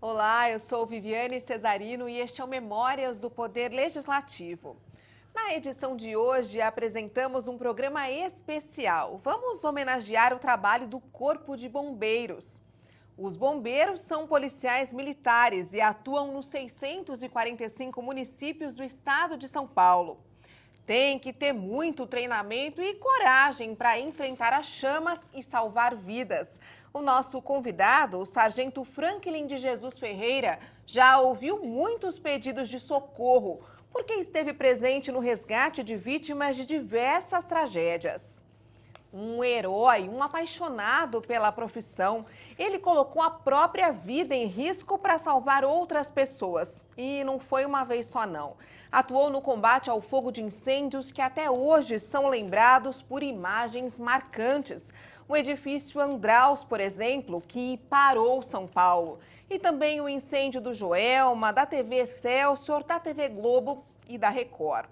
Olá, eu sou Viviane Cesarino e este é o Memórias do Poder Legislativo. Na edição de hoje, apresentamos um programa especial. Vamos homenagear o trabalho do Corpo de Bombeiros. Os bombeiros são policiais militares e atuam nos 645 municípios do estado de São Paulo. Tem que ter muito treinamento e coragem para enfrentar as chamas e salvar vidas. O nosso convidado, o sargento Franklin de Jesus Ferreira, já ouviu muitos pedidos de socorro, porque esteve presente no resgate de vítimas de diversas tragédias. Um herói, um apaixonado pela profissão. Ele colocou a própria vida em risco para salvar outras pessoas. E não foi uma vez só, não. Atuou no combate ao fogo de incêndios que até hoje são lembrados por imagens marcantes. O edifício Andraus, por exemplo, que parou São Paulo. E também o incêndio do Joelma, da TV Excelsior, da TV Globo e da Record.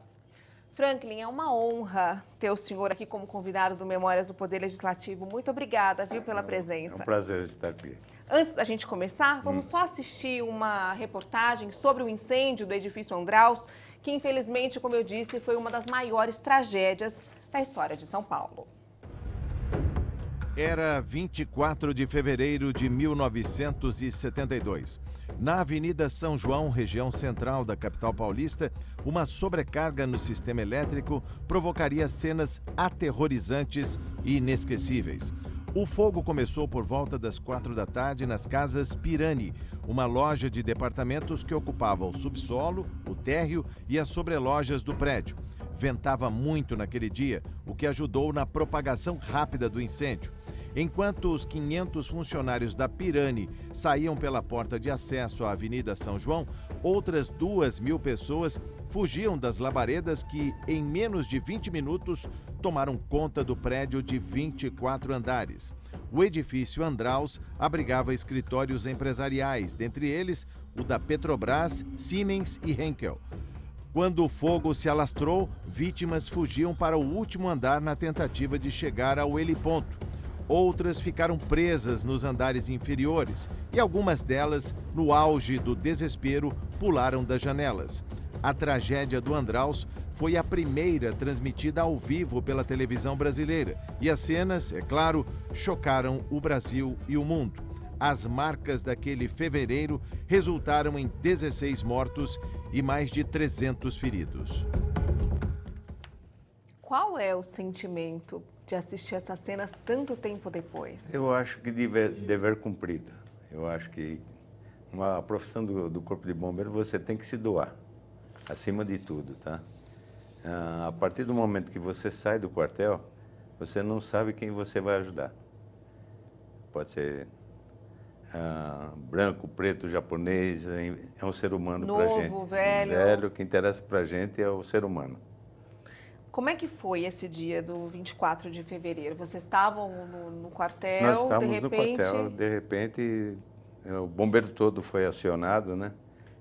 Franklin, é uma honra ter o senhor aqui como convidado do Memórias do Poder Legislativo. Muito obrigada, viu, pela presença. É um prazer estar aqui. Antes da gente começar, vamos só assistir uma reportagem sobre o incêndio do edifício Andraus, que infelizmente, como eu disse, foi uma das maiores tragédias da história de São Paulo. Era 24 de fevereiro de 1972. Na Avenida São João, região central da capital paulista, uma sobrecarga no sistema elétrico provocaria cenas aterrorizantes e inesquecíveis. O fogo começou por volta das 4 da tarde nas Casas Pirani, uma loja de departamentos que ocupava o subsolo, o térreo e as sobrelojas do prédio. Ventava muito naquele dia, o que ajudou na propagação rápida do incêndio. Enquanto os 500 funcionários da Pirani saíam pela porta de acesso à Avenida São João, outras 2.000 pessoas fugiam das labaredas que, em menos de 20 minutos, tomaram conta do prédio de 24 andares. O edifício Andraus abrigava escritórios empresariais, dentre eles o da Petrobras, Siemens e Henkel. Quando o fogo se alastrou, vítimas fugiam para o último andar na tentativa de chegar ao heliponto. Outras ficaram presas nos andares inferiores e algumas delas, no auge do desespero, pularam das janelas. A tragédia do Andraus foi a primeira transmitida ao vivo pela televisão brasileira e as cenas, é claro, chocaram o Brasil e o mundo. As marcas daquele fevereiro resultaram em 16 mortos e mais de 300 feridos. Qual é o sentimento de assistir essas cenas tanto tempo depois? Eu acho que dever cumprido. Eu acho que a profissão do Corpo de Bombeiro você tem que se doar, acima de tudo, tá? A partir do momento que você sai do quartel, você não sabe quem você vai ajudar. Pode ser branco, preto, japonês, é um ser humano pra gente. Novo, velho. Velho, o que interessa pra gente é o ser humano. Como é que foi esse dia do 24 de fevereiro? Vocês estavam no quartel, Nós estávamos de repente... no quartel, de repente o bombeiro todo foi acionado, né?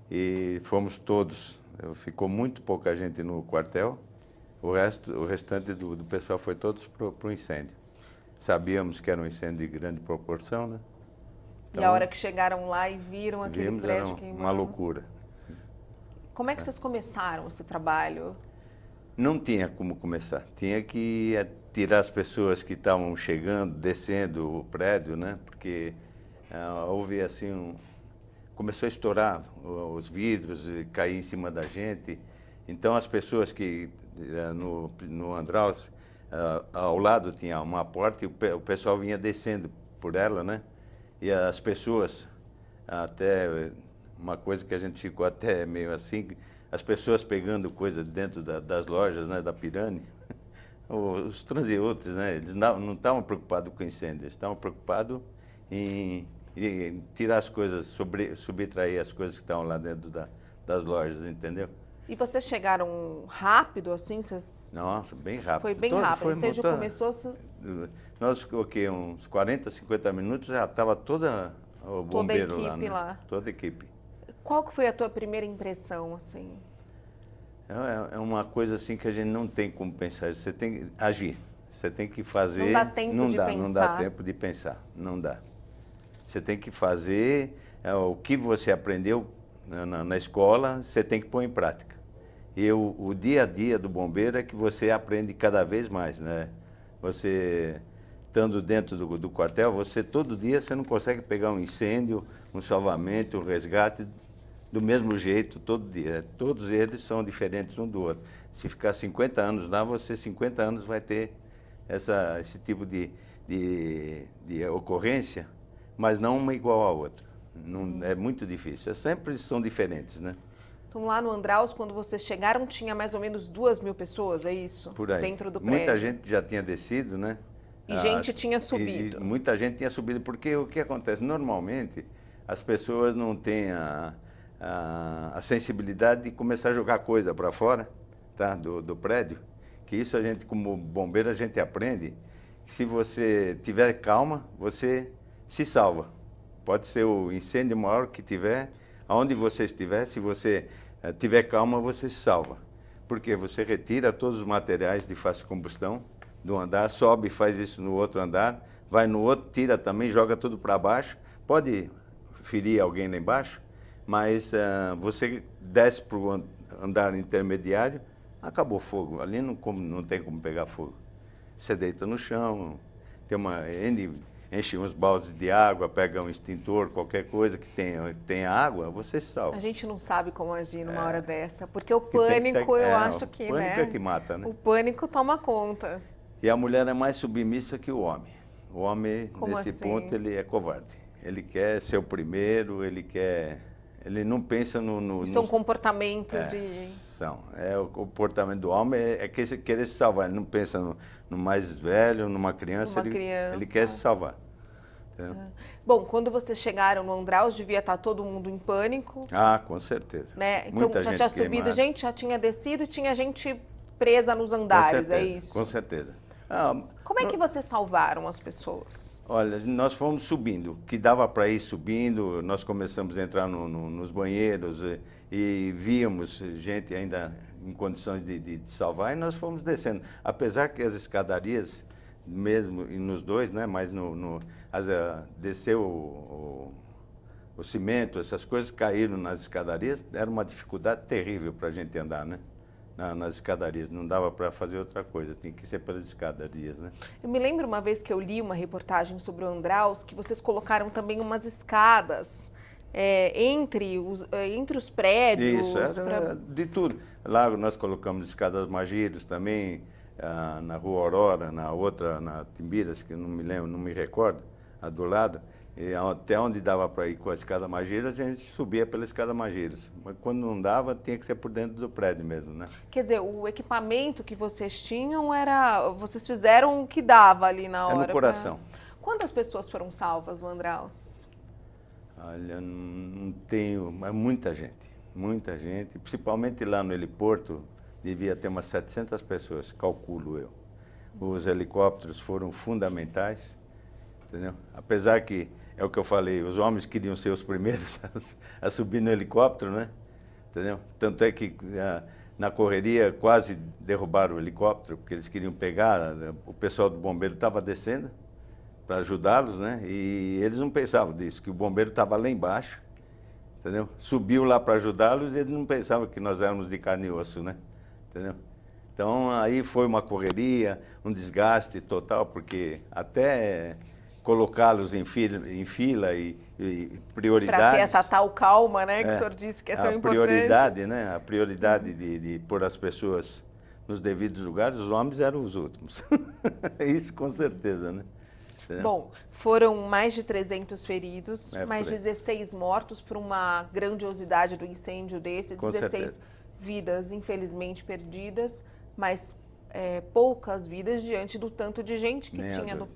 E fomos todos, ficou muito pouca gente no quartel, o restante do pessoal foi todos para o incêndio. Sabíamos que era um incêndio de grande proporção, né? Então, e a hora que chegaram lá e viram aquele prédio queimando? Uma loucura. Como é que vocês começaram esse trabalho? Não tinha como começar. Tinha que tirar as pessoas que estavam chegando, descendo o prédio, né? Porque houve assim começou a estourar os vidros e cair em cima da gente. Então as pessoas que no Andraus ao lado tinha uma porta e o pessoal vinha descendo por ela, né? E as pessoas, até uma coisa que a gente ficou até meio assim, as pessoas pegando coisa dentro das lojas, né, da Pirani, os transeuntes, né, eles não estavam preocupados com incêndio, eles estavam preocupados em tirar as coisas, subtrair as coisas que estavam lá dentro das lojas, entendeu? E vocês chegaram rápido, assim? Vocês... Nossa, bem rápido. Foi bem rápido, o incêndio começou... Nós, uns 40, 50 minutos, já estava toda o bombeiro toda a equipe lá, né? Toda a equipe. Qual que foi a tua primeira impressão, assim? É uma coisa assim que a gente não tem como pensar, você tem que agir, você tem que fazer... Não dá tempo de pensar. Não dá tempo de pensar, não dá. Você tem que fazer, o que você aprendeu na escola, você tem que pôr em prática. E o dia a dia do bombeiro é que você aprende cada vez mais, né? Você, estando dentro do quartel, você todo dia você não consegue pegar um incêndio, um salvamento, um resgate do mesmo jeito, todo dia. Todos eles são diferentes um do outro. Se ficar 50 anos lá, você 50 anos vai ter esse tipo de ocorrência, mas não uma igual à outra. Não, é muito difícil. Sempre são diferentes, né? Então, lá no Andraus, quando vocês chegaram, tinha mais ou menos 2.000 pessoas, é isso? Por aí. Dentro do prédio. Muita gente já tinha descido, né? E gente tinha subido. E muita gente tinha subido, porque o que acontece? Normalmente, as pessoas não têm a sensibilidade de começar a jogar coisa para fora, tá? do prédio, que isso a gente, como bombeiro, a gente aprende, que se você tiver calma, você se salva. Pode ser o incêndio maior que tiver, aonde você estiver, se você tiver calma, você se salva. Porque você retira todos os materiais de fácil combustão do andar, sobe e faz isso no outro andar, vai no outro, tira também, joga tudo para baixo. Pode ferir alguém lá embaixo, mas você desce para o andar intermediário, acabou o fogo. Ali não tem como pegar fogo. Você deita no chão, enche uns baldes de água, pega um extintor, qualquer coisa que tenha água, você se salva. A gente não sabe como agir numa hora dessa, porque o pânico, eu acho que, o pânico é que mata, né? O pânico toma conta. E a mulher é mais submissa que o homem. O homem, Como nesse assim? ponto, ele é covarde. Ele quer ser o primeiro, ele não pensa no... Isso é um comportamento de... O comportamento do homem é querer se salvar. Ele não pensa no mais velho, numa criança. Ele quer se salvar. Bom, quando vocês chegaram no Andraus, devia estar todo mundo em pânico. Ah, com certeza. Né? Então, Muita já gente tinha subido queimada. gente, já tinha descido e tinha gente presa nos andares, é isso? Com certeza. Como é que vocês salvaram as pessoas? Olha, nós fomos subindo, que dava para ir subindo, nós começamos a entrar nos banheiros e víamos gente ainda em condições de salvar, e nós fomos descendo. Apesar que as escadarias, mesmo nos dois, né, mas desceu o cimento, essas coisas caíram nas escadarias, era uma dificuldade terrível para a gente andar, né? Nas escadarias, não dava para fazer outra coisa, tinha que ser pelas escadarias, né? Eu me lembro uma vez que eu li uma reportagem sobre o Andraus, que vocês colocaram também umas escadas entre os prédios. Isso, era de tudo. Lá nós colocamos escadas Magírios também, na Rua Aurora, na outra, na Timbiras, que eu não me lembro, não me recordo, a do lado. E até onde dava para ir com a escada Magírios, a gente subia pela escada Magírios. Mas quando não dava, tinha que ser por dentro do prédio mesmo, né? Quer dizer, o equipamento que vocês tinham vocês fizeram o que dava ali na hora. No coração. Quantas pessoas foram salvas no Andraus? Olha, não tenho, mas muita gente, principalmente lá no heliporto, devia ter umas 700 pessoas, calculo eu. Os helicópteros foram fundamentais, entendeu? Apesar que, é o que eu falei, os homens queriam ser os primeiros a subir no helicóptero, né? Entendeu? Tanto é que na correria quase derrubaram o helicóptero, porque eles queriam pegar, o pessoal do bombeiro estava descendo para ajudá-los, né? E eles não pensavam disso, que o bombeiro estava lá embaixo, entendeu? Subiu lá para ajudá-los e eles não pensavam que nós éramos de carne e osso, né? Entendeu? Então, aí foi uma correria, um desgaste total, porque até colocá-los em fila e prioridades... Para ter essa tal calma, né, que o senhor disse que é tão importante. Prioridade, né? A prioridade de pôr as pessoas nos devidos lugares, os homens eram os últimos. Isso com certeza, né? Bom, foram mais de 300 feridos, mais por aí. 16 mortos por uma grandiosidade do incêndio desse, Com 16 certeza. vidas infelizmente perdidas, mas poucas vidas diante do tanto de gente que tinha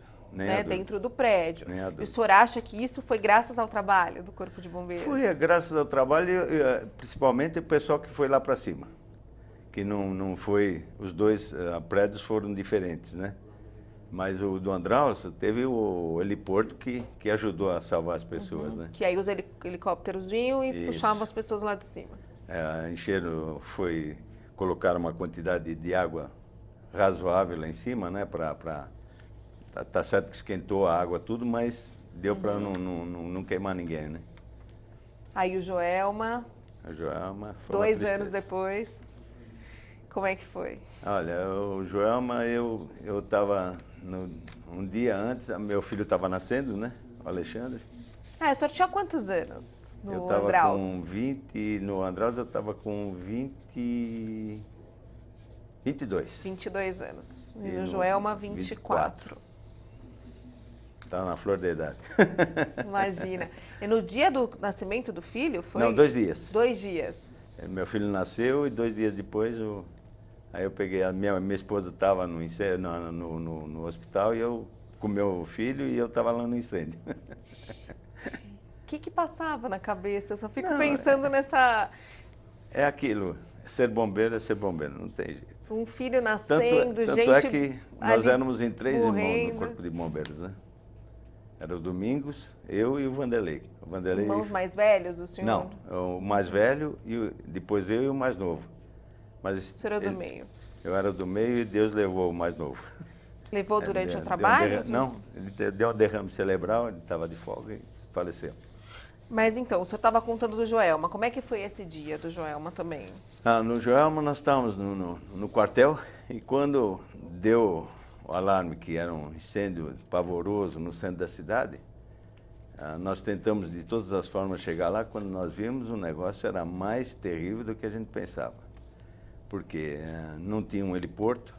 dentro do prédio. E o senhor acha que isso foi graças ao trabalho do Corpo de Bombeiros? Foi graças ao trabalho, principalmente o pessoal que foi lá para cima, que não foi, os dois prédios foram diferentes, né? Mas o do Andraus teve o heliporto que ajudou a salvar as pessoas, né? Que aí os helicópteros vinham e puxavam as pessoas lá de cima. Encheram, colocaram uma quantidade de água razoável lá em cima, né? Tá certo que esquentou a água tudo, mas deu para não queimar ninguém, né? Aí o Joelma, A Joelma foi 2 uma anos tristeza. depois, como é que foi? Olha, o Joelma, eu estava, um dia antes, meu filho estava nascendo, né? O Alexandre. Ah, o senhor tinha quantos anos Eu no estava Andraus? com 20, no Andraus eu estava com 22. 22 anos. E E no no Joelma, 24. Estava na flor da idade. Imagina. E no dia do nascimento do filho, foi? Não, 2 dias. 2 dias. Meu filho nasceu e 2 dias depois, aí eu peguei, a minha esposa estava no hospital e eu com meu filho e eu estava lá no incêndio. O que passava na cabeça? Eu só fico Não, pensando nessa... É aquilo, ser bombeiro é ser bombeiro, não tem jeito. Um filho Tanto nascendo, gente é que nós ali éramos em 3 irmãos morrendo. no Corpo de Bombeiros, né? Era o Domingos, eu e o Vanderlei. O Vanderlei Irmãos mais velhos do senhor? Não, o mais velho, e depois eu e o mais novo. Mas O senhor era do meio. Eu era do meio e Deus levou o mais novo. Levou durante Deu o um trabalho? Não, ele deu um derrame cerebral, ele estava de folga e faleceu. Mas então, o senhor estava contando do Joelma. Como é que foi esse dia do Joelma também? No Joelma nós estávamos no quartel e quando deu o alarme que era um incêndio pavoroso no centro da cidade, nós tentamos de todas as formas chegar lá. Quando nós vimos, o negócio era mais terrível do que a gente pensava. Porque não tinha um heliporto,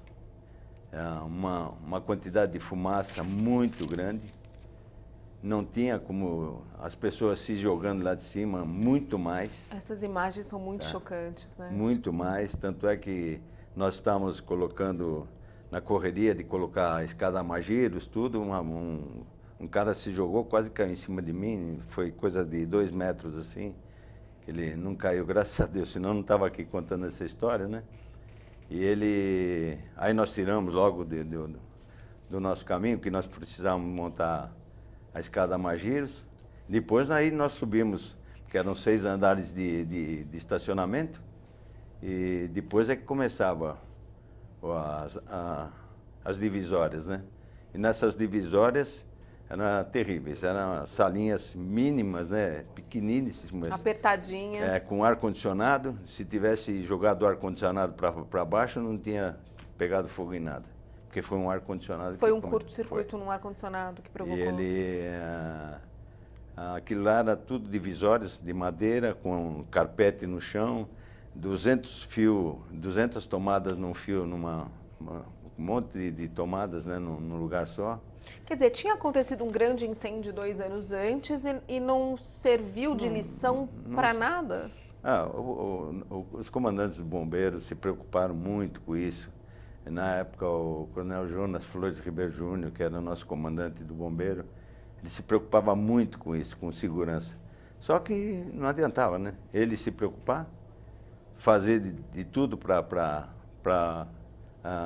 uma quantidade de fumaça muito grande, não tinha como as pessoas se jogando lá de cima, muito mais. Essas imagens são muito chocantes, né? Muito mais, tanto é que nós estamos colocando, na correria de colocar a escada Mageiros, tudo, um cara se jogou, quase caiu em cima de mim, foi coisa de 2 metros assim, ele não caiu, graças a Deus, senão não estava aqui contando essa história, né? E aí nós tiramos logo do nosso caminho, que nós precisávamos montar a escada Mageiros. Depois aí nós subimos, que eram 6 andares de estacionamento, e depois é que começava as divisórias, né? E nessas divisórias eram terríveis, eram salinhas mínimas, né? Pequeniníssimas. Apertadinhas. Com ar-condicionado. Se tivesse jogado o ar-condicionado para baixo, não tinha pegado fogo em nada. Porque foi um ar-condicionado. Foi um curto-circuito no ar-condicionado que provocou. E aquilo lá era tudo divisórias de madeira, com carpete no chão, 200 tomadas num fio, um monte de tomadas, né, num lugar só. Quer dizer, tinha acontecido um grande incêndio 2 anos antes e não serviu de lição para nada? Os comandantes dos bombeiros se preocuparam muito com isso. Na época, o coronel Jonas Flores Ribeiro Júnior, que era o nosso comandante do bombeiro, ele se preocupava muito com isso, com segurança. Só que não adiantava, né? Ele se preocupar, fazer de tudo para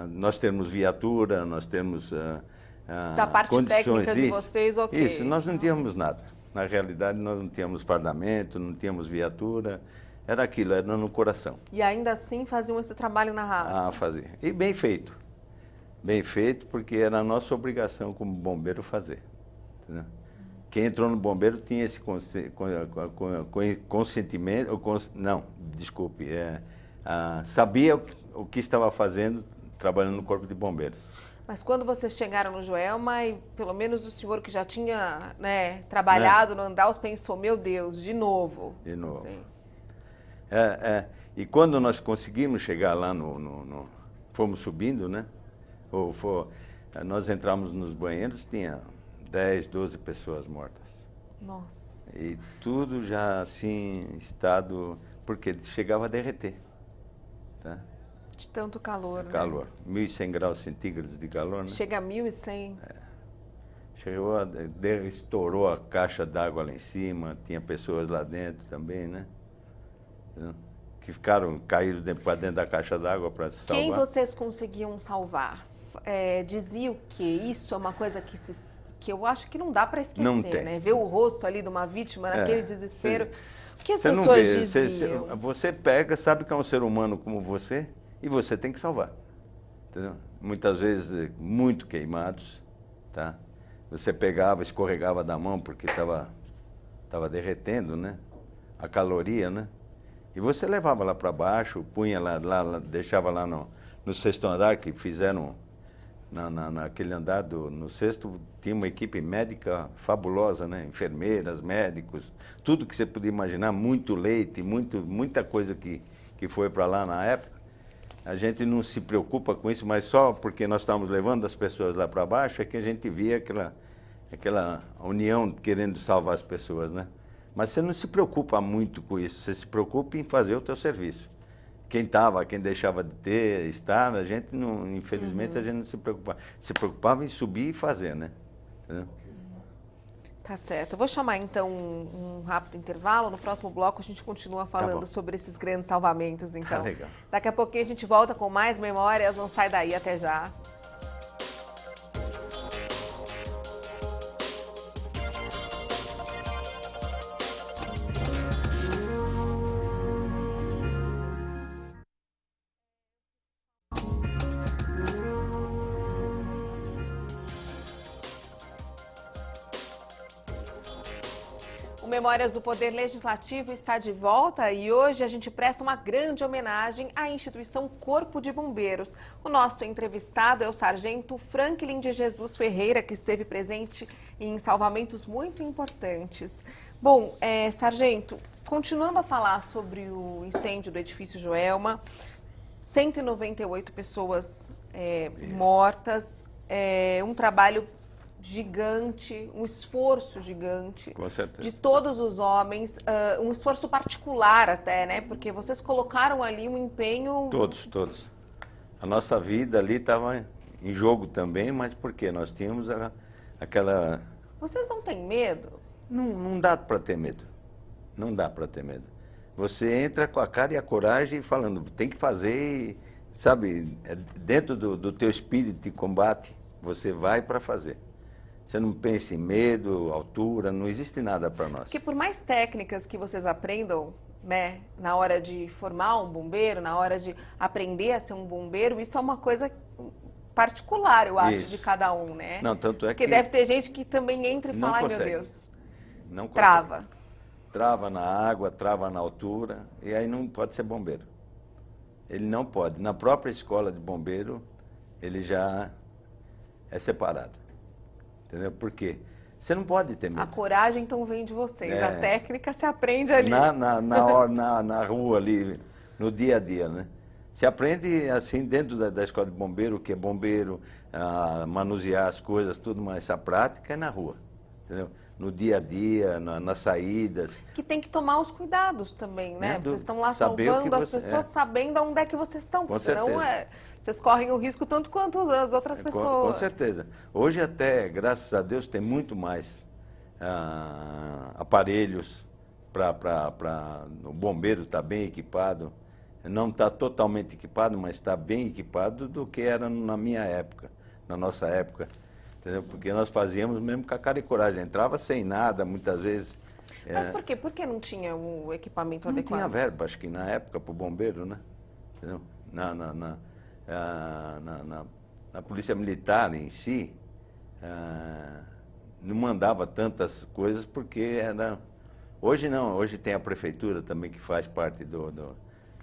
nós termos viatura, nós termos da parte condições. técnica de vocês, ok. Isso, nós não tínhamos nada. Na realidade, nós não tínhamos fardamento, não tínhamos viatura. Era aquilo, era no coração. E ainda assim faziam esse trabalho na raça? Fazer. E bem feito. Bem feito, porque era a nossa obrigação como bombeiro fazer. Entendeu? Quem entrou no bombeiro tinha esse consentimento, sabia o que estava fazendo trabalhando no Corpo de Bombeiros. Mas quando vocês chegaram no Joelma, e pelo menos o senhor que já tinha, né, trabalhado no Andraus pensou, meu Deus, de novo. De novo. Assim. E quando nós conseguimos chegar lá, fomos subindo, né? Nós entramos nos banheiros, tinha 10, 12 pessoas mortas. Nossa. E tudo já assim, estado, porque chegava a derreter. Tá? De tanto calor, né? Calor. 1.100 graus centígrados de calor, né? Chega a 1.100. Chegou, estourou a caixa d'água lá em cima, tinha pessoas lá dentro também, né? Que caíram para dentro da caixa d'água para se salvar. Quem vocês conseguiam salvar? Dizia o quê? Isso é uma coisa que eu acho que não dá para esquecer, Não tem. né? Ver o rosto ali de uma vítima naquele desespero. O que as Você não pessoas vê, diziam? você pega, sabe que é um ser humano como você e você tem que salvar. Entendeu? Muitas vezes muito queimados, tá? Você pegava, escorregava da mão porque estava derretendo, né? a caloria, né? E você levava lá para baixo, punha deixava lá no sexto andar, que fizeram naquele andar no sexto, tinha uma equipe médica fabulosa, né? Enfermeiras, médicos, tudo que você podia imaginar, muito leite, muita coisa que foi para lá na época. A gente não se preocupa com isso, mas só porque nós estávamos levando as pessoas lá para baixo é que a gente via aquela união querendo salvar as pessoas, né? Mas você não se preocupa muito com isso, você se preocupa em fazer o teu serviço. Quem deixava de estar, a gente não, infelizmente, a gente não se preocupava. Se preocupava em subir e fazer, né? Entendeu? Tá certo. Eu vou chamar, então, um rápido intervalo. No próximo bloco, a gente continua falando sobre esses grandes salvamentos, então. Tá legal. Daqui a pouquinho a gente volta com mais memórias. Não sai daí, até já. O Memórias do Poder Legislativo está de volta e hoje a gente presta uma grande homenagem à instituição Corpo de Bombeiros. O nosso entrevistado é o sargento Franklin de Jesus Ferreira, que esteve presente em salvamentos muito importantes. Bom, sargento, continuando a falar sobre o incêndio do edifício Joelma, 198 pessoas mortas, um trabalho gigante, um esforço gigante. Com certeza. De todos os homens, um esforço particular até, né? Porque vocês colocaram ali um empenho... Todos. A nossa vida ali estava em jogo também, mas por quê? Nós tínhamos aquela... Vocês não têm medo? Não dá para ter medo. Não dá para ter medo. Você entra com a cara e a coragem falando, tem que fazer, sabe, dentro do teu espírito de combate, você vai para fazer. Você não pensa em medo, altura, não existe nada para nós. Porque por mais técnicas que vocês aprendam, né, na hora de formar um bombeiro, na hora de aprender a ser um bombeiro, isso é uma coisa particular, eu acho, de cada um, né? Não, tanto é que... Porque deve ter gente que também entra e fala, ai meu Deus, não consegue. trava. Trava na água, trava na altura, e aí não pode ser bombeiro. Ele não pode. Na própria escola de bombeiro, ele já é separado. Entendeu? Por quê? Você não pode ter medo. A coragem, então, vem de vocês. A técnica se aprende ali. Na rua ali, no dia a dia, né? Se aprende, assim, dentro da escola de bombeiro, o que é bombeiro, manusear as coisas, tudo, mas a prática é na rua, entendeu? No dia a dia, nas saídas. Que tem que tomar os cuidados também, né? Vocês estão lá saber salvando as pessoas, sabendo onde é que vocês estão, porque senão vocês correm o risco tanto quanto as outras pessoas. Com certeza. Hoje até, graças a Deus, tem muito mais aparelhos para o bombeiro estar bem equipado. Não está totalmente equipado, mas está bem equipado do que era na minha época, na nossa época. Entendeu? Porque nós fazíamos mesmo com a cara e coragem. Entrava sem nada, muitas vezes. Mas por quê? Por que não tinha o equipamento não adequado? Não tinha verba, acho que na época, para o bombeiro, né? Entendeu? Na Polícia Militar em si, não mandava tantas coisas porque era... Hoje não, hoje tem a prefeitura também que faz parte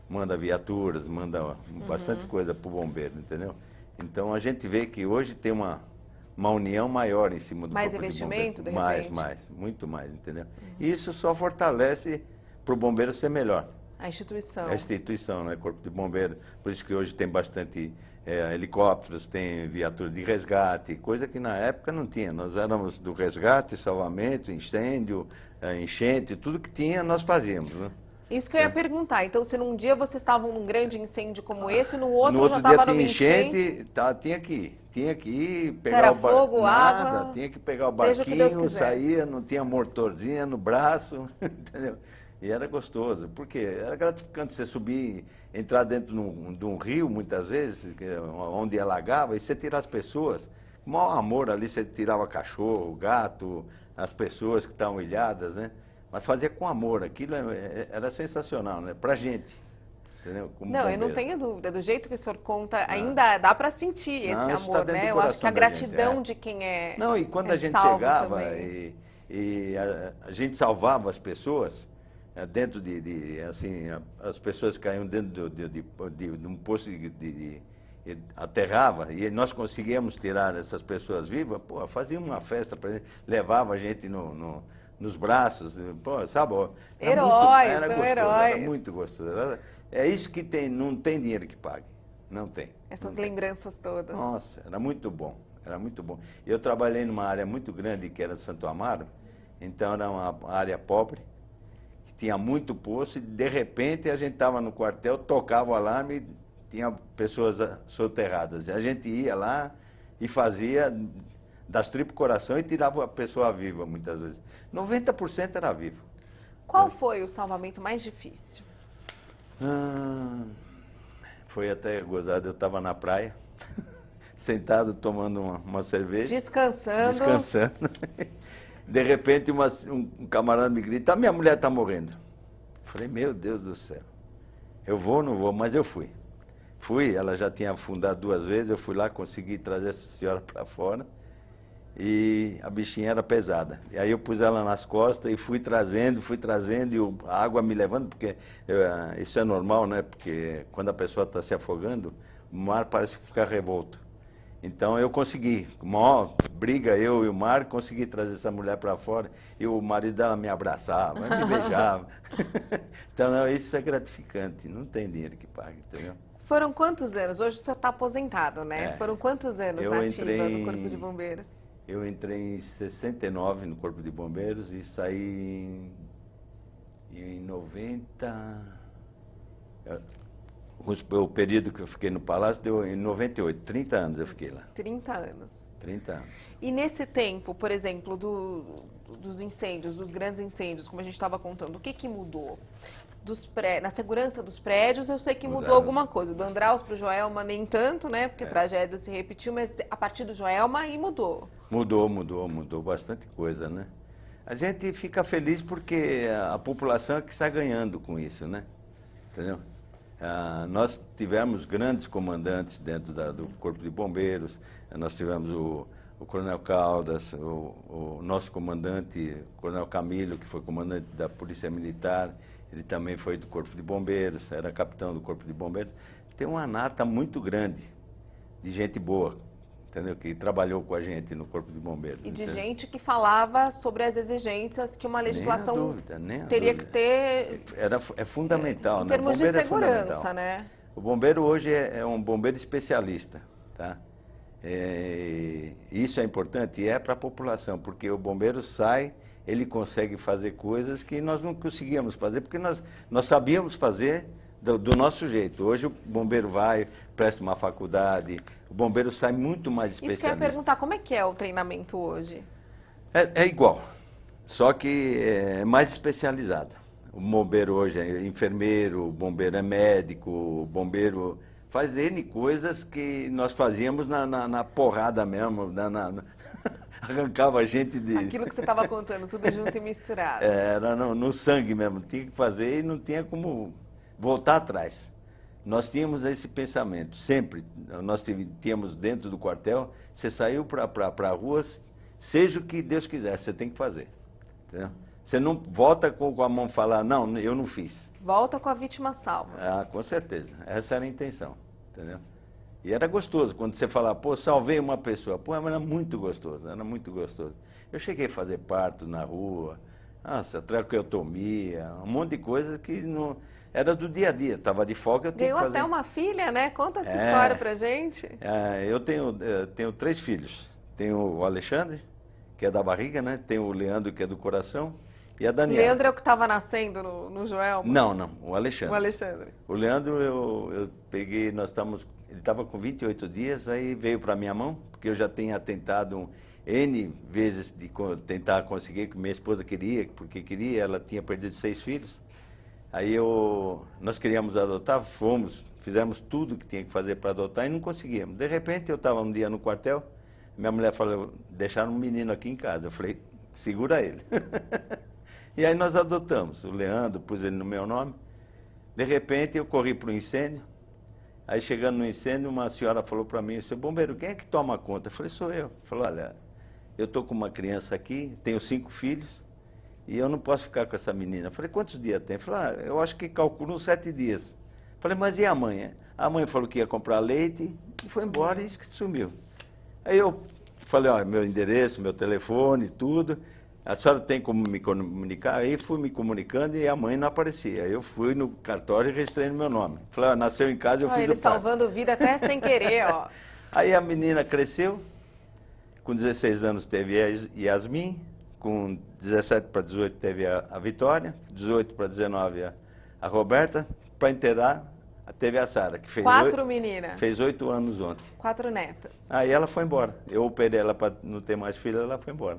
manda viaturas, manda bastante coisa para o bombeiro, entendeu? Então a gente vê que hoje tem uma união maior em cima do mais Corpo investimento, de repente? Muito mais, entendeu? E isso só fortalece para o bombeiro ser melhor. A instituição. A instituição, né? Corpo de Bombeiro. Por isso que hoje tem bastante helicópteros, tem viatura de resgate, coisa que na época não tinha. Nós éramos do resgate, salvamento, incêndio, enchente, tudo que tinha nós fazíamos, né? Isso que eu ia perguntar. Então, se num dia vocês estavam num grande incêndio como esse, no outro já estava numa enchente... Tinha que ir, pegar o fogo, nada, água, tinha que pegar o seja o que Deus barquinho, quiser. saía, não tinha motorzinha no braço, entendeu? E era gostoso, porque era gratificante você subir, entrar dentro de um rio, muitas vezes, onde alagava, e você tirar as pessoas. Com o maior amor ali, você tirava cachorro, gato, as pessoas que estavam ilhadas, né? Mas fazia com amor, aquilo era sensacional, né? Pra gente. Entendeu? Como não, bombeiro. Eu não tenho dúvida. Do jeito que o senhor conta, ainda dá para sentir esse amor, né? Eu acho que a gratidão de quem é. Não, e quando a gente salvo chegava também. e a gente salvava as pessoas, dentro assim, as pessoas caíam dentro de um poço aterrava, e nós conseguíamos tirar essas pessoas vivas, pô, fazia uma festa para gente, levava a gente nos braços, pô, sabe? Heróis, era são gostoso, heróis. era muito gostoso. É isso que tem, não tem dinheiro que pague, não tem. Essas não lembranças tem. todas. Nossa, era muito bom, era muito bom. Eu trabalhei numa área muito grande, que era Santo Amaro, então era uma área pobre, que tinha muito poço, e de repente a gente estava no quartel, tocava o alarme, tinha pessoas soterradas. A gente ia lá e fazia das tripas coração e tirava a pessoa viva, muitas vezes. 90% era vivo. Qual foi o salvamento mais difícil? Foi até gozado, eu estava na praia, sentado tomando uma cerveja. Descansando. De repente um camarada me grita, minha mulher está morrendo. Eu falei, meu Deus do céu. Eu vou ou não vou, mas eu fui. Fui, ela já tinha afundado 2 vezes, eu fui lá, consegui trazer essa senhora para fora e a bichinha era pesada. E aí eu pus ela nas costas e fui trazendo e a água me levando, porque isso é normal, né? Porque quando a pessoa está se afogando, o mar parece ficar revolto. Então eu consegui, com maior briga, eu e o mar, consegui trazer essa mulher para fora e o marido dela me abraçava, me beijava. Então isso é gratificante, não tem dinheiro que pague, entendeu? Foram quantos anos? Hoje o senhor está aposentado, né? Foram quantos anos na ativa no Corpo de Bombeiros? Eu entrei em 69 no Corpo de Bombeiros e saí em 90... O período que eu fiquei no Palácio deu em 98, 30 anos eu fiquei lá. 30 anos. 30 anos. E nesse tempo, por exemplo, dos incêndios, dos grandes incêndios, como a gente estava contando, o que mudou? Na segurança dos prédios, eu sei que mudou alguma coisa. Do Andraus para o Joelma, nem tanto, né? Porque a tragédia se repetiu, mas a partir do Joelma aí mudou. Mudou bastante coisa, né? A gente fica feliz porque a população é que está ganhando com isso, né? Entendeu? Nós tivemos grandes comandantes dentro do Corpo de Bombeiros, nós tivemos o Coronel Caldas, o nosso comandante, o Coronel Camilo, que foi comandante da Polícia Militar, ele também foi do Corpo de Bombeiros, era capitão do Corpo de Bombeiros. Tem uma nata muito grande de gente boa, entendeu? Que trabalhou com a gente no Corpo de Bombeiros. E de entendeu? gente que falava sobre as exigências que uma legislação teria que ter. É fundamental, em né? termos de segurança, né? O bombeiro hoje é um bombeiro especialista, tá? Isso é importante e é para a população, porque o bombeiro sai, ele consegue fazer coisas que nós não conseguíamos fazer, porque nós sabíamos fazer do nosso jeito. Hoje o bombeiro vai, presta uma faculdade, o bombeiro sai muito mais especialista. Isso que eu ia perguntar, como é que é o treinamento hoje? É igual, só que é mais especializado. O bombeiro hoje é enfermeiro, o bombeiro é médico, o bombeiro faz N coisas que nós fazíamos na porrada mesmo, arrancava a gente de... Aquilo que você estava contando, tudo junto e misturado. Era no sangue mesmo, tinha que fazer e não tinha como voltar atrás. Nós tínhamos esse pensamento, sempre. Nós tínhamos dentro do quartel, você saiu para a rua, seja o que Deus quiser, você tem que fazer. Entendeu? Você não volta com a mão e falar, não, eu não fiz. Volta com a vítima salva. Com certeza, essa era a intenção, entendeu? E era gostoso, quando você falava, pô, salvei uma pessoa. Pô, era muito gostoso, era muito gostoso. Eu cheguei a fazer parto na rua, nossa, traqueotomia, um monte de coisa que não... Era do dia a dia, estava de folga, eu tinha que fazer. Ganhou até uma filha, né? Conta essa história pra gente. Eu tenho 3 filhos. Tenho o Alexandre, que é da barriga, né? Tenho o Leandro, que é do coração, e a Daniela. O Leandro é o que estava nascendo no Joelma? Não, o Alexandre. O Alexandre. O Leandro, eu peguei, ele estava com 28 dias, aí veio para minha mão, porque eu já tinha tentado N vezes de tentar conseguir, que minha esposa queria, porque queria, ela tinha perdido 6 filhos. Aí nós queríamos adotar, fizemos tudo que tinha que fazer para adotar e não conseguíamos. De repente, eu estava um dia no quartel, minha mulher falou, deixaram um menino aqui em casa. Eu falei, segura ele. E aí nós adotamos o Leandro, pus ele no meu nome. De repente, eu corri para o incêndio. Aí, chegando no incêndio, uma senhora falou para mim, seu bombeiro, quem é que toma conta? Eu falei, sou eu. Falou, olha, eu estou com uma criança aqui, tenho 5 filhos, e eu não posso ficar com essa menina. Falei, quantos dias tem? Falei, eu acho que calculo uns 7 dias. Falei, mas e a mãe? A mãe falou que ia comprar leite e foi embora e sumiu. Aí eu falei, ó, meu endereço, meu telefone, tudo. A senhora tem como me comunicar? Aí fui me comunicando e a mãe não aparecia. Aí eu fui no cartório e registrei no meu nome. Falei, ó, nasceu em casa, eu fui do Ele salvando vida até sem querer, ó. Aí a menina cresceu, com 16 anos teve a Yasmin, com 17 para 18 teve a Vitória, 18 para 19 a Roberta, para inteirar teve a Sara, que fez 4 meninas. Fez 8 anos ontem. 4 netas. Aí ela foi embora. Eu operei ela para não ter mais filha, ela foi embora.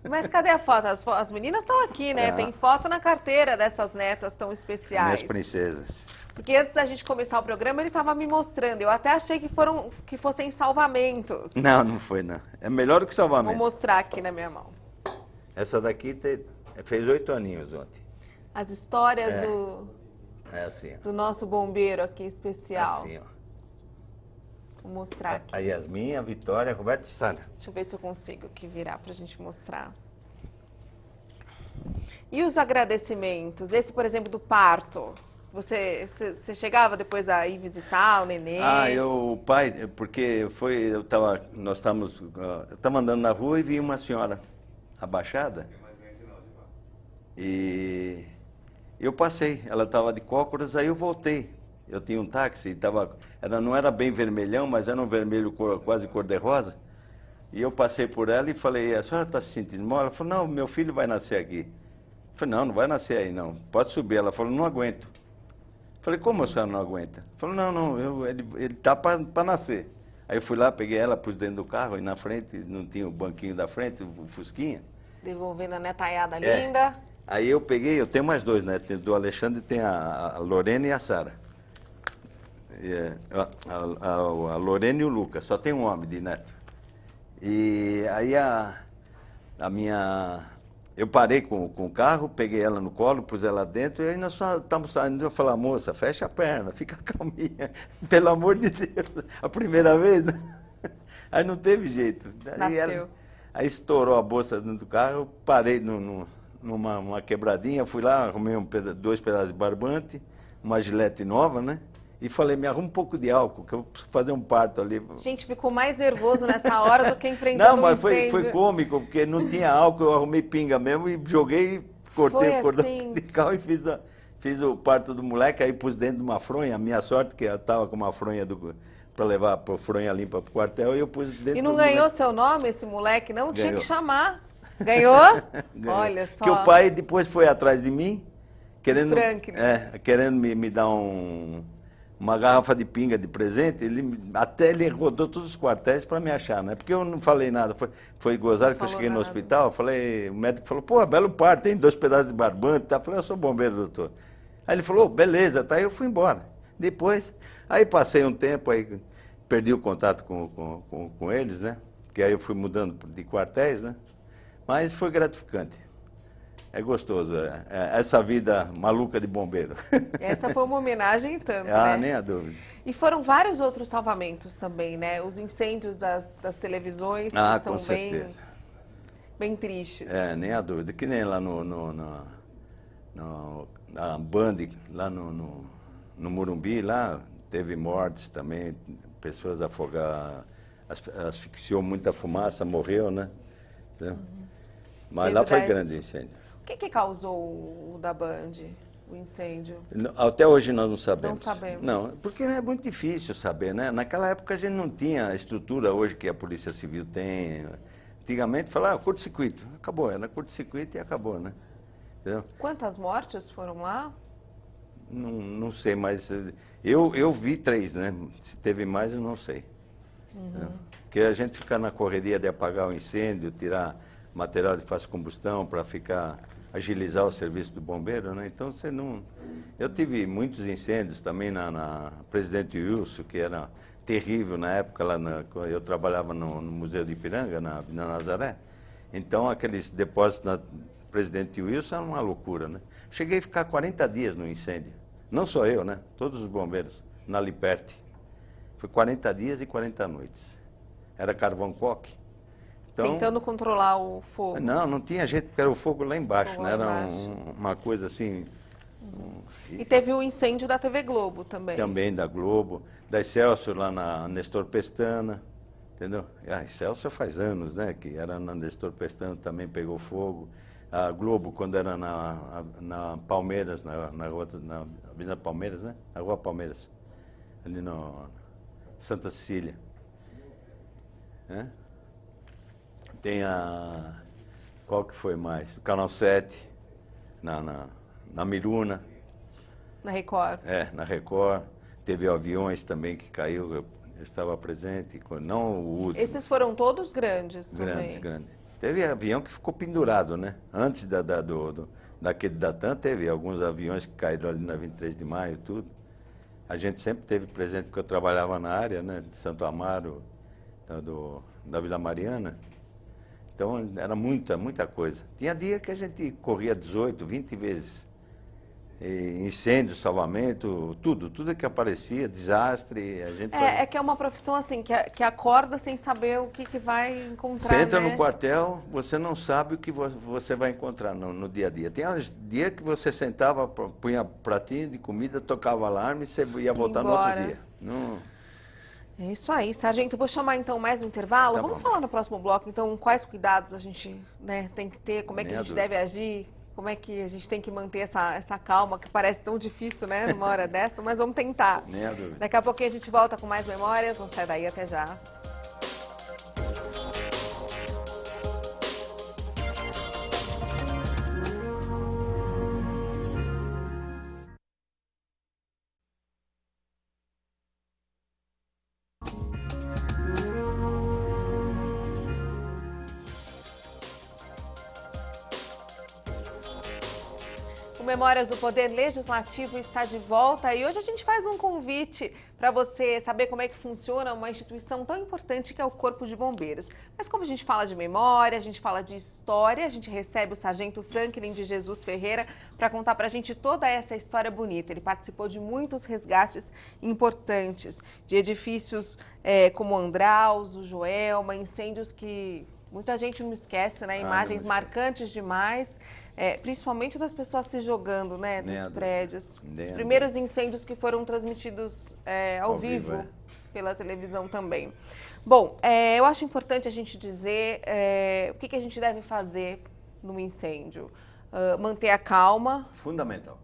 Mas cadê a foto? As meninas estão aqui, né? Tem foto na carteira dessas netas tão especiais. Minhas princesas. Porque antes da gente começar o programa, ele estava me mostrando. Eu até achei que fossem salvamentos. Não, não foi, não. É melhor do que salvamento. Vou mostrar aqui na minha mão. Essa daqui fez 8 aninhos ontem. As histórias É assim, ó. do nosso bombeiro aqui especial. Assim, ó. Vou mostrar aqui. A Yasmin, a Vitória, a Roberta e a Sara. Deixa eu ver se eu consigo aqui virar para a gente mostrar. E os agradecimentos? Esse, por exemplo, do parto. Você chegava depois a ir visitar o neném? O pai, porque nós estávamos, eu estava andando na rua e vi uma senhora abaixada. E eu passei, ela estava de cócoras, aí eu voltei. Eu tinha um táxi, não era bem vermelhão, mas era um vermelho quase cor-de-rosa. E eu passei por ela e falei, a senhora está se sentindo mal? Ela falou, não, meu filho vai nascer aqui. Eu falei, não vai nascer aí não, pode subir. Ela falou, não aguento. Eu falei, como a senhora não aguenta? Ela falou, não, ele está para nascer. Aí eu fui lá, peguei ela, pus dentro do carro, e na frente, não tinha o banquinho da frente, o fusquinha. Devolvendo a netaiada linda. Aí eu peguei, eu tenho mais 2, né? Do Alexandre tem a Lorena e a Sara. A Lorena e o Lucas, só tem um homem de neto. E aí eu parei com o carro, peguei ela no colo, pus ela dentro, e aí nós só estamos saindo. Eu falei, moça, fecha a perna, fica calminha, pelo amor de Deus. A primeira vez, né? Aí não teve jeito. Nasceu. Aí estourou a bolsa dentro do carro, eu parei numa quebradinha, fui lá, arrumei 2 pedaços de barbante, uma gilete nova, né? E falei, me arruma um pouco de álcool, que eu preciso fazer um parto ali. Gente, ficou mais nervoso nessa hora do que enfrentando Não, mas um incêndio. foi cômico, porque não tinha álcool, eu arrumei pinga mesmo e joguei, cortei o cordão assim. umbilical e fiz o parto do moleque, aí pus dentro de uma fronha. A minha sorte que eu estava com uma fronha para levar a fronha limpa para o quartel, e eu pus dentro. E não ganhou seu nome, esse moleque, não? Tinha Ganhou. que chamar. Ganhou? Ganhou. Olha só. Que o pai depois foi atrás de mim, querendo me dar uma garrafa de pinga de presente. Até ele rodou todos os quartéis para me achar, né? Porque eu não falei nada. Foi gozado que eu cheguei no hospital, o médico falou, pô, belo parto, tem 2 pedaços de barbante, tá? Eu falei, eu sou bombeiro, doutor. Aí ele falou, beleza, tá? Aí eu fui embora. Depois, aí passei um tempo, aí perdi o contato com eles, né? Que aí eu fui mudando de quartéis, né? Mas foi gratificante. É gostoso, essa vida maluca de bombeiro. Essa foi uma homenagem tanto, né? Nem a dúvida. E foram vários outros salvamentos também, né? Os incêndios das televisões, que são com certeza. bem tristes. Nem a dúvida. Que nem lá na Band, lá no Morumbi, lá teve mortes também, pessoas afogadas, asfixiou muita fumaça, morreu, né? Mas lá foi grande o incêndio. O que causou o da Band, o incêndio? Até hoje nós não sabemos. Não sabemos. Não, porque é muito difícil saber, né? Naquela época a gente não tinha a estrutura hoje que a Polícia Civil tem. Antigamente falava, curto-circuito. Acabou, era curto-circuito e acabou, né? Entendeu? Quantas mortes foram lá? Não sei, mas eu vi 3, né? Se teve mais, eu não sei. Porque a gente fica na correria de apagar o incêndio, tirar material de fácil combustão para agilizar o serviço do bombeiro, né? Então você não... Eu tive muitos incêndios também na Presidente Wilson, que era terrível na época, eu trabalhava no Museu de Ipiranga, na Nazaré. Então aqueles depósitos na Presidente Wilson eram uma loucura, né? Cheguei a ficar 40 dias no incêndio. Não só eu, né? Todos os bombeiros, na Liperte. Foi 40 dias e 40 noites. Era carvão coque. Então, tentando controlar o fogo. Não tinha jeito, porque era o fogo lá embaixo, Fogo né? lá Era embaixo. uma coisa assim... E teve o incêndio da TV Globo também. Também da Globo, da Excelsior lá na Nestor Pestana, entendeu? A Excelsior faz anos, né? Que era na Nestor Pestana, também pegou fogo. A Globo, quando era na Palmeiras, na Avenida Palmeiras, né? Na Rua Palmeiras, ali no Santa Cecília. Né? Tem qual que foi mais? O Canal 7, na Miruna. Na Record. Na Record. Teve aviões também que caiu, eu estava presente, não o último. Esses foram todos grandes também. Grandes. Teve avião que ficou pendurado, né? Antes daquele da TAM, teve alguns aviões que caíram ali na 23 de maio, tudo. A gente sempre teve presente, porque eu trabalhava na área, né? De Santo Amaro, da Vila Mariana. Então, era muita coisa. Tinha dia que a gente corria 18, 20 vezes. Incêndio, salvamento, tudo que aparecia, desastre, a gente... É que é uma profissão assim, que acorda sem saber o que vai encontrar, Você entra né? no quartel, você não sabe o que você vai encontrar no dia a dia. Tem uns dias que você sentava, punha pratinho de comida, tocava alarme e você ia voltar no outro dia. Não... É isso aí, Sargento. Vou chamar então mais um intervalo. Tá Vamos bom. falar no próximo bloco, então, quais cuidados a gente, né, tem que ter, como é que Nem a a gente dúvida. deve agir, como é que a gente tem que manter essa calma, que parece tão difícil, né, numa hora dessa, mas vamos tentar. Nem a dúvida. Daqui a pouquinho a gente volta com mais memórias, não sai daí, até já. O Memórias do Poder Legislativo está de volta e hoje a gente faz um convite para você saber como é que funciona uma instituição tão importante que é o Corpo de Bombeiros. Mas como a gente fala de memória, a gente fala de história, a gente recebe o Sargento Franklin de Jesus Ferreira para contar para a gente toda essa história bonita. Ele participou de muitos resgates importantes, de edifícios como Andraus, o Joelma, incêndios que muita gente não esquece, né? Imagens marcantes demais. Principalmente das pessoas se jogando, né, dos prédios. Os primeiros incêndios que foram transmitidos ao vivo pela televisão também. Bom, eu acho importante a gente dizer o que a gente deve fazer num incêndio. Manter a calma. Fundamental.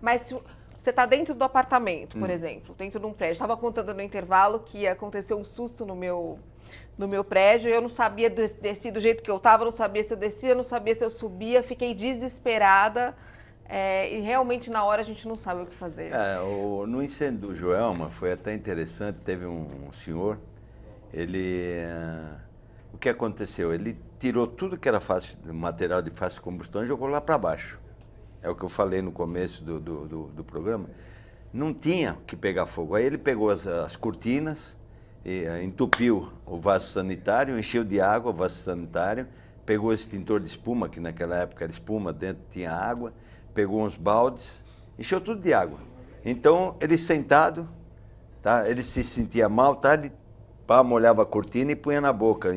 Mas se você está dentro do apartamento, por exemplo, dentro de um prédio. Estava contando no intervalo que aconteceu um susto no meu prédio, eu não sabia descer do jeito que eu estava, não sabia se eu descia, não sabia se eu subia, fiquei desesperada e realmente na hora a gente não sabe o que fazer. No incêndio do Joelma foi até interessante, teve um senhor, o que aconteceu? Ele tirou tudo que era material de fácil combustão e jogou lá para baixo. É o que eu falei no começo do programa. Não tinha que pegar fogo. Aí ele pegou as cortinas, entupiu o vaso sanitário, encheu de água o vaso sanitário, pegou o extintor de espuma, que naquela época era espuma, dentro tinha água, pegou uns baldes, encheu tudo de água. Então, ele sentado, tá? Ele se sentia mal, tá? Ele molhava a cortina e punha na boca,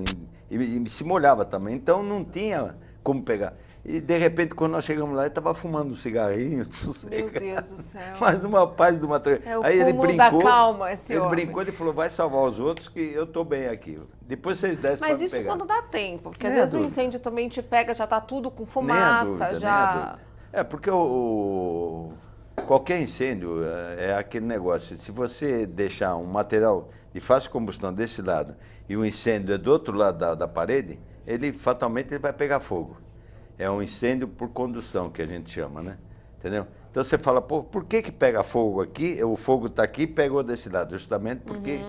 e se molhava também. Então, não tinha como pegar. E, de repente, quando nós chegamos lá, ele estava fumando um cigarrinho, Meu Deus do céu. Mas numa paz, de uma... Aí ele brincou, da calma, ele brincou, ele falou, vai salvar os outros que eu estou bem aqui. Depois vocês descem para me pegar. Mas isso quando dá tempo, porque às vezes o incêndio também te pega, já está tudo com fumaça, nem a dúvida, já... Nem a dúvida. Porque qualquer incêndio é aquele negócio, se você deixar um material de fácil combustão desse lado e o incêndio é do outro lado da parede, fatalmente ele vai pegar fogo. É um incêndio por condução, que a gente chama, né? Entendeu? Então você fala, pô, por que pega fogo aqui? O fogo está aqui e pegou desse lado, justamente porque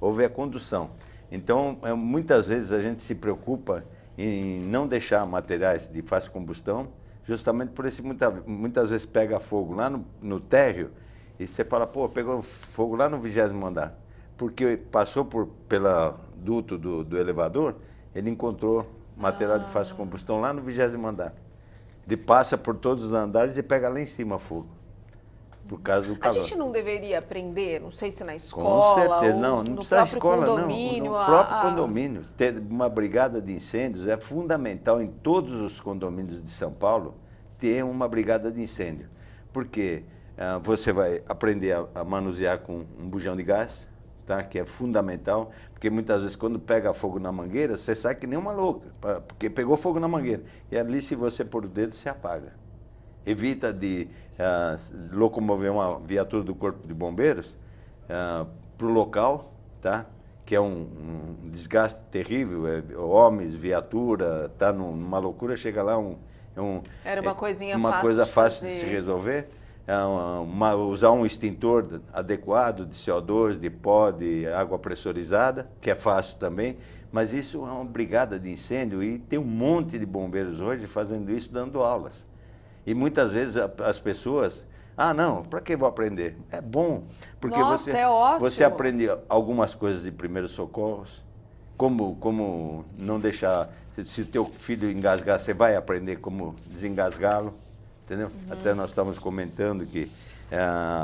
houve a condução. Então, muitas vezes a gente se preocupa em não deixar materiais de fácil combustão, justamente por isso muitas vezes pega fogo lá no térreo e você fala, pô, pegou fogo lá no 20º andar. Porque passou pela duto do elevador, ele encontrou material de fácil combustão lá no 20º andar. Ele passa por todos os andares e pega lá em cima fogo. por causa do A calor. gente não deveria aprender, não sei se na Com escola, certeza, ou não no precisa próprio escola, condomínio. não. No próprio condomínio, ter uma brigada de incêndios é fundamental em todos os condomínios de São Paulo ter uma brigada de incêndio. Porque você vai aprender a manusear com um bujão de gás, tá? Que é fundamental, porque muitas vezes quando pega fogo na mangueira, você sai que nem uma louca, porque pegou fogo na mangueira. E ali, se você pôr o dedo, você apaga. Evita de locomover uma viatura do Corpo de Bombeiros para o local, tá? Que é um desgaste terrível, homens, viatura, tá numa loucura, chega lá Era uma coisinha uma fácil coisa de fácil fazer. de se resolver. Usar um extintor adequado de CO2, de pó, de água pressurizada, que é fácil também, mas isso é uma brigada de incêndio e tem um monte de bombeiros hoje fazendo isso, dando aulas. E muitas vezes as pessoas, não, para que vou aprender? É bom, porque Nossa, é ótimo. você aprende algumas coisas de primeiros socorros, como não deixar, se o teu filho engasgar, você vai aprender como desengasgá-lo. Entendeu? Até nós estamos comentando que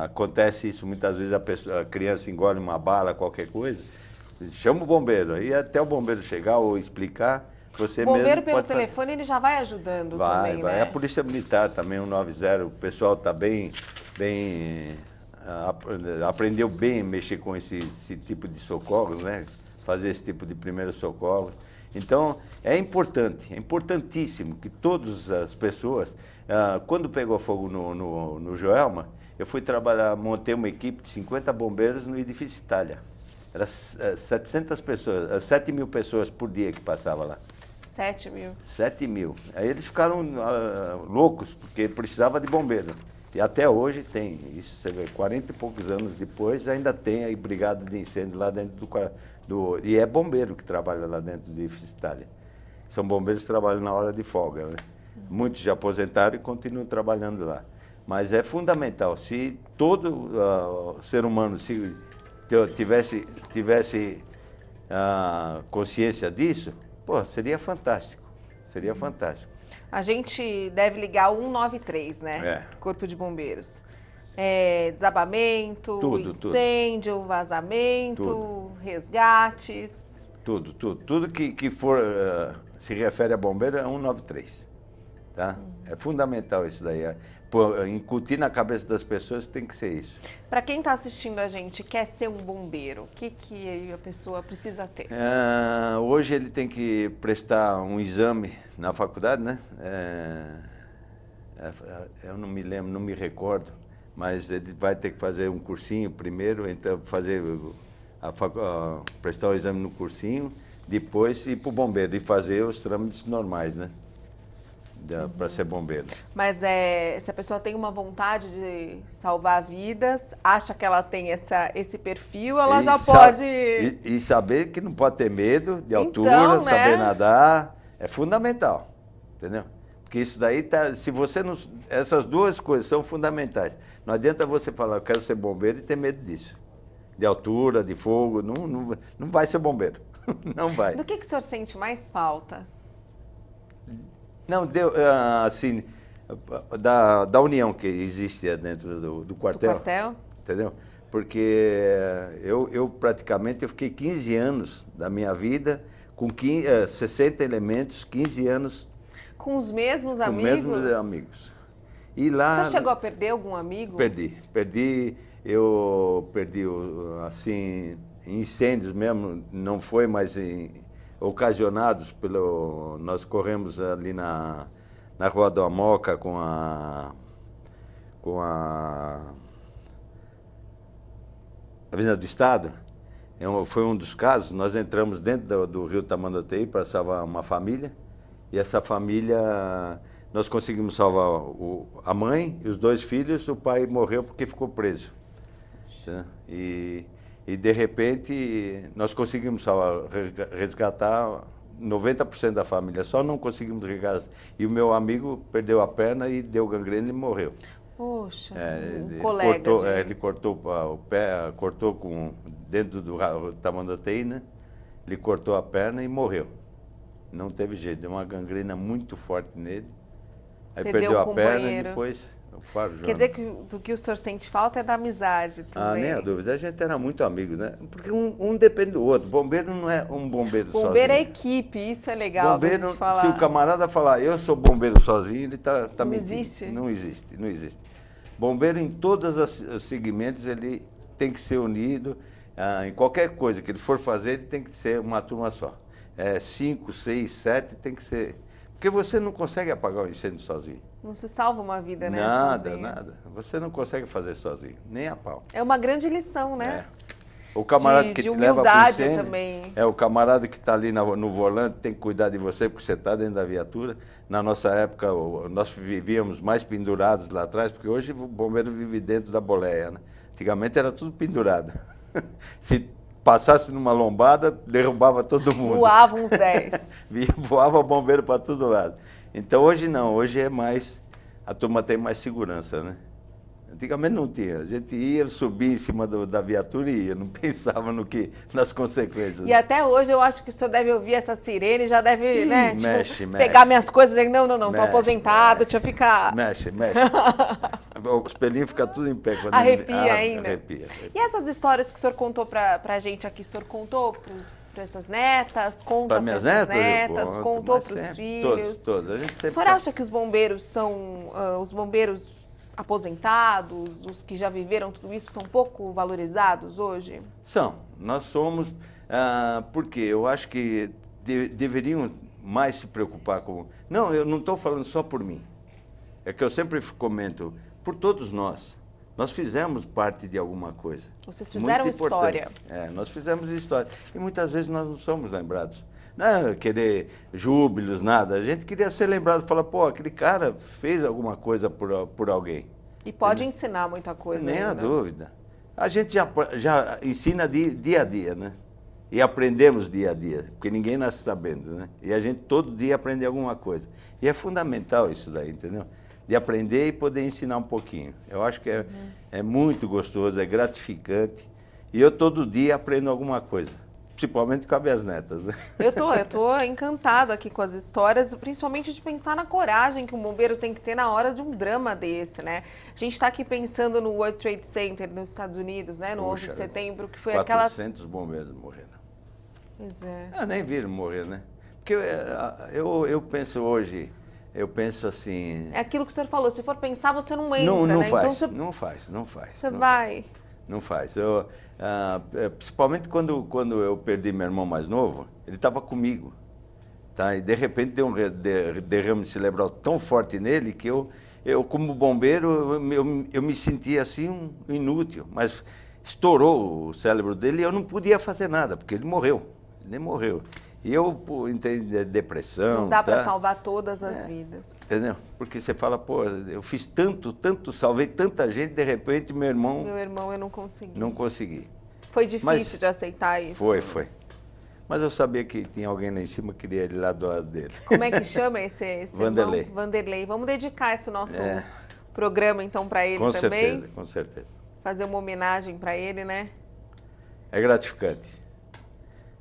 acontece isso muitas vezes, a criança engole uma bala, qualquer coisa, chama o bombeiro, e até o bombeiro chegar ou explicar, você O bombeiro mesmo pelo pode telefone, ele já vai ajudando também, vai. né? É a Polícia Militar também, 190, o pessoal está aprendeu bem a mexer com esse tipo de socorros, né? Fazer esse tipo de primeiros socorros. Então, é importantíssimo que todas as pessoas, quando pegou fogo no Joelma, eu fui trabalhar, montei uma equipe de 50 bombeiros no edifício Itália. Era 700 pessoas, 7 mil pessoas por dia que passava lá. 7 mil. 7 mil. Aí eles ficaram loucos, porque precisava de bombeiro. E até hoje tem, isso você vê, 40 e poucos anos depois, ainda tem aí brigada de incêndio lá dentro e é bombeiro que trabalha lá dentro do edifício Itália. São bombeiros que trabalham na hora de folga, né? Muitos já aposentaram e continuam trabalhando lá. Mas é fundamental, se todo ser humano tivesse consciência disso, seria fantástico, seria fantástico. A gente deve ligar o 193, né? Corpo de Bombeiros. Desabamento, incêndio, vazamento, resgates. Tudo que for, se refere a bombeiro é 193. Tá? É fundamental isso daí. Incutir na cabeça das pessoas tem que ser isso. Para quem está assistindo a gente, quer ser um bombeiro, o que a pessoa precisa ter? Hoje ele tem que prestar um exame na faculdade, né? Eu não me lembro, não me recordo, mas ele vai ter que fazer um cursinho primeiro, então prestar o exame no cursinho, depois ir para o bombeiro e fazer os trâmites normais, né? Para ser bombeiro. Mas se a pessoa tem uma vontade de salvar vidas, acha que ela tem esse perfil, ela já pode... E saber que não pode ter medo de altura, então, né? Saber nadar, é fundamental, entendeu? Porque isso daí, se você não... Essas duas coisas são fundamentais. Não adianta você falar, eu quero ser bombeiro e ter medo disso. De altura, de fogo, não vai ser bombeiro. Não vai. Do que o senhor sente mais falta? Não, assim, da união que existe dentro do quartel. Do quartel? Entendeu? Porque eu praticamente fiquei 15 anos da minha vida com 60 elementos, 15 anos. Com os mesmos amigos? Com os mesmos amigos. E lá... Você chegou a perder algum amigo? Eu perdi, assim, incêndios mesmo, não foi, mas ocasionados pelo... Nós corremos ali na Rua do Amoca com a Avenida do Estado. Foi um dos casos, nós entramos dentro do rio Tamanduateí para salvar uma família, e essa família, nós conseguimos salvar a mãe e os 2 filhos, o pai morreu porque ficou preso. E de repente, nós conseguimos resgatar 90% da família, só não conseguimos resgatar. E o meu amigo perdeu a perna e deu gangrena e morreu. Poxa, Ele cortou o pé, dentro do Tamanduateí, né? Ele cortou a perna e morreu. Não teve jeito, deu uma gangrena muito forte nele. Aí perdeu a perna e depois O Faro Joana. Quer dizer que do que o senhor sente falta é da amizade também. Nem a dúvida. A gente era muito amigo, né? Porque um depende do outro. Bombeiro não é um bombeiro sozinho. Bombeiro é equipe, isso é legal Bombeiro, de falar. se o camarada falar, eu sou bombeiro sozinho, ele tá Não mentindo. existe? Não existe, não existe. Bombeiro, em todos os segmentos, ele tem que ser unido. Em qualquer coisa que ele for fazer, ele tem que ser uma turma só. 5, 6, 7 tem que ser... Porque você não consegue apagar o incêndio sozinho. Não se salva uma vida, né? Nada, sozinho. nada. Você não consegue fazer sozinho, nem a pau. É uma grande lição, né? O camarada que de te leva para o humildade incêndio, também. o camarada que está ali no volante, tem que cuidar de você porque você está dentro da viatura. Na nossa época, nós vivíamos mais pendurados lá atrás, porque hoje o bombeiro vive dentro da boleia, né? Antigamente era tudo pendurado. Se passasse numa lombada, derrubava todo mundo. Voava uns 10. Voava bombeiro para todo lado. Então hoje não, hoje é mais, a turma tem mais segurança, né? Antigamente não tinha, a gente ia subir em cima da viatura e ia, não pensava nas consequências. E até hoje eu acho que o senhor deve ouvir essa sirene e já deve, né, mexe. pegar minhas coisas e dizer, não, tô Mexe, aposentado, deixa eu ficar... Mexe. Os pelinhos ficam tudo em pé. Quando Arrepia ainda. Arrepia. E essas histórias que o senhor contou pra gente aqui, o senhor contou para essas netas, conta Para para minhas essas netas, netas, contou para os filhos? Todos. A gente sempre O senhor acha que os bombeiros são, os bombeiros aposentados, os que já viveram tudo isso, são pouco valorizados hoje? São. Nós somos, porque eu acho que deveriam mais se preocupar com... Não, eu não estou falando só por mim. É que eu sempre comento, por todos nós. Nós fizemos parte de alguma coisa. Vocês fizeram história. Nós fizemos história. E muitas vezes nós não somos lembrados. Não é querer júbilos, nada. A gente queria ser lembrado, falar, pô, aquele cara fez alguma coisa por alguém. E pode ensinar muita coisa. Nem ainda. a dúvida. A gente já ensina dia a dia, né? E aprendemos dia a dia, porque ninguém nasce sabendo, né? E a gente todo dia aprende alguma coisa. E é fundamental isso daí, entendeu? De aprender e poder ensinar um pouquinho. Eu acho que é muito gostoso, é gratificante. E eu todo dia aprendo alguma coisa. Principalmente com as minhas netas, né? Eu tô encantado aqui com as histórias, principalmente de pensar na coragem que um bombeiro tem que ter na hora de um drama desse, né? A gente está aqui pensando no World Trade Center nos Estados Unidos, né? No 11 de setembro, que foi 400 bombeiros morreram. Pois é. Nem viram morrer, né? Porque eu penso hoje, eu penso assim... É aquilo que o senhor falou, se for pensar, você não entra, não né? faz, Então, não faz. Você vai... Não faz. Principalmente quando eu perdi meu irmão mais novo, ele estava comigo. Tá? E de repente deu um derrame cerebral tão forte nele que eu como bombeiro, eu me sentia assim um inútil. Mas estourou o cérebro dele e eu não podia fazer nada, porque ele morreu. Ele morreu. E eu entrei em depressão. Não dá para salvar todas as vidas. Entendeu? Porque você fala, pô, eu fiz tanto, salvei tanta gente, de repente meu irmão... Meu irmão eu não consegui. Não consegui. Foi difícil de aceitar isso? Foi. Mas eu sabia que tinha alguém lá em cima que queria ir lá do lado dele. Como é que chama esse Vanderlei. irmão? Vanderlei. Vamos dedicar esse nosso programa então para ele com também? Com certeza. Fazer uma homenagem para ele, né? É gratificante.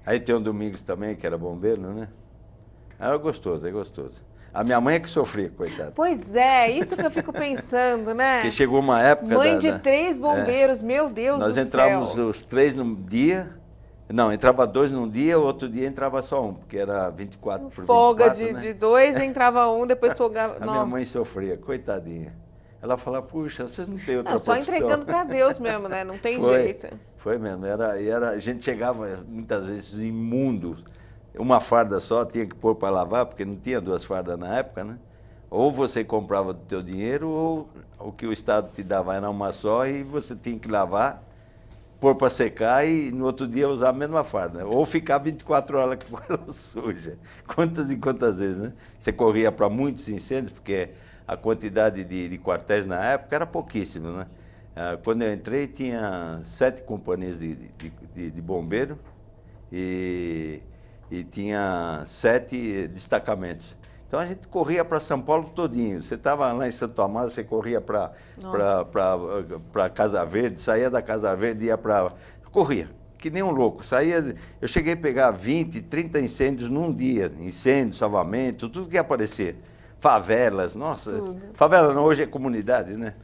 Aí tem o Domingos também, que era bombeiro, né? Era gostoso, é gostoso. A minha mãe é que sofria, coitada. Pois é, isso que eu fico pensando, né? Porque chegou uma época... Mãe de 3 bombeiros, meu Deus do céu. Nós entrávamos os 3 num dia... Não, entrava 2 num dia, outro dia entrava só um, porque era 24 por 24, folga né? de 2, entrava um, depois folgava... A minha mãe sofria, coitadinha. Ela falava, puxa, vocês não têm outra só profissão. entregando para Deus mesmo, né? Não tem jeito. Foi mesmo. A gente chegava muitas vezes imundo. Uma farda só tinha que pôr para lavar, porque não tinha 2 fardas na época, né? Ou você comprava do teu dinheiro, ou o que o Estado te dava era uma só e você tinha que lavar, pôr para secar e no outro dia usar a mesma farda. Ou ficar 24 horas com ela suja. Quantas e quantas vezes, né? Você corria para muitos incêndios, porque a quantidade de quartéis na época era pouquíssima, né? Quando eu entrei, tinha 7 companhias de bombeiro e tinha 7 destacamentos. Então a gente corria para São Paulo todinho. Você estava lá em Santo Amaro, você corria para Casa Verde, saía da Casa Verde, ia para... Corria, que nem um louco. Eu cheguei a pegar 20, 30 incêndios num dia. Incêndio, salvamento, tudo que ia aparecer. favelas, nossa, Tudo. favela não, hoje é comunidade, né?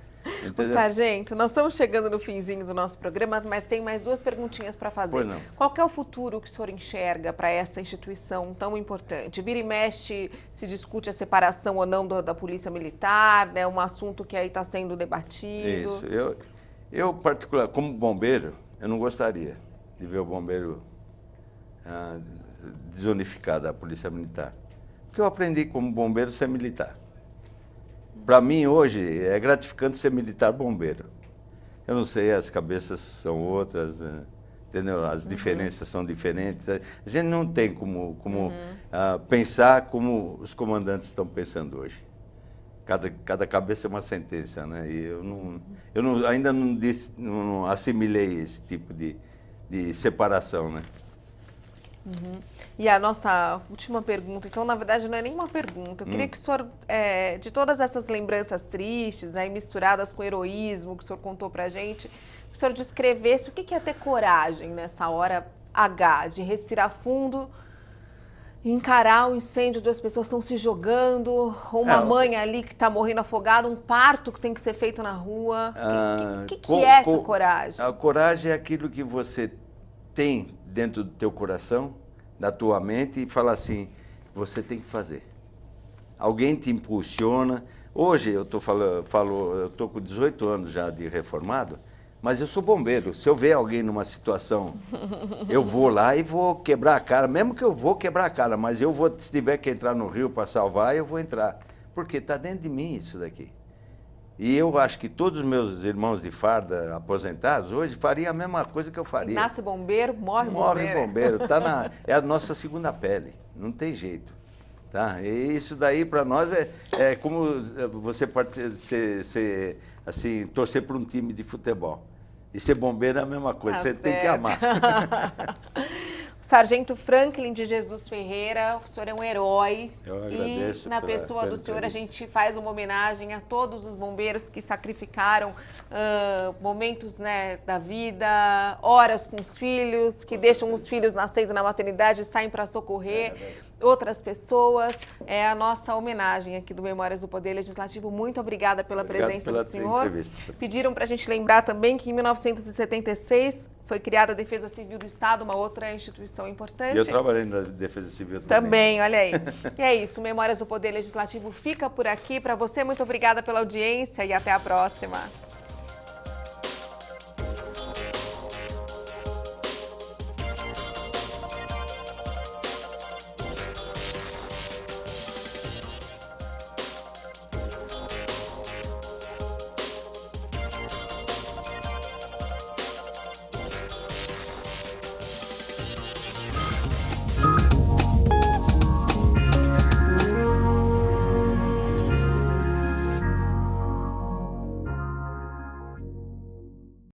Ô, sargento, nós estamos chegando no finzinho do nosso programa, mas tem mais 2 perguntinhas para fazer. Pois não. Qual que é o futuro que o senhor enxerga para essa instituição tão importante? Vira e mexe, se discute a separação ou não da Polícia Militar, né? Um assunto que aí está sendo debatido. Isso, eu particular, como bombeiro, eu não gostaria de ver o bombeiro desunificado da Polícia Militar. Porque eu aprendi como bombeiro ser militar. Para mim, hoje, é gratificante ser militar bombeiro. Eu não sei, as cabeças são outras, entendeu? As diferenças são diferentes. A gente não tem como pensar como os comandantes estão pensando hoje. Cada cabeça é uma sentença, né? E eu ainda não assimilei esse tipo de separação, né? E a nossa última pergunta, então, na verdade, não é nenhuma pergunta. Eu queria que o senhor, de todas essas lembranças tristes, aí misturadas com o heroísmo que o senhor contou pra gente, que o senhor descrevesse o que é ter coragem nessa hora H, de respirar fundo, encarar um incêndio, 2 pessoas estão se jogando, uma mãe ali que está morrendo afogada, um parto que tem que ser feito na rua. O que é essa coragem? A coragem é aquilo que você tem dentro do teu coração, da tua mente, e fala assim, você tem que fazer. Alguém te impulsiona. Hoje eu estou com 18 anos já de reformado, mas eu sou bombeiro. Se eu ver alguém numa situação, eu vou lá e vou quebrar a cara, mesmo que eu vou quebrar a cara, mas eu vou, se tiver que entrar no rio para salvar, eu vou entrar. Porque está dentro de mim isso daqui. E eu acho que todos os meus irmãos de farda aposentados hoje fariam a mesma coisa que eu faria. Nasce bombeiro, morre bombeiro. Morre bombeiro. É a nossa segunda pele, não tem jeito. Tá? E isso daí para nós é como você pode assim, torcer para um time de futebol. E ser bombeiro é a mesma coisa, Tá você certo. tem que amar. Sargento Franklin de Jesus Ferreira, o senhor é um herói. Eu agradeço E na pela pessoa do senhor a entrevista. gente faz uma homenagem a todos os bombeiros que sacrificaram momentos, né, da vida, horas com os filhos, que deixam os filhos nascendo na maternidade e saem para socorrer outras pessoas. É a nossa homenagem aqui do Memórias do Poder Legislativo. Muito obrigada pela presença do senhor. Entrevista. Pediram para a gente lembrar também que em 1976 foi criada a Defesa Civil do Estado, uma outra instituição importante. E eu trabalhei na Defesa Civil Também, olha aí. E é isso, Memórias do Poder Legislativo fica por aqui. Para você, muito obrigada pela audiência e até a próxima.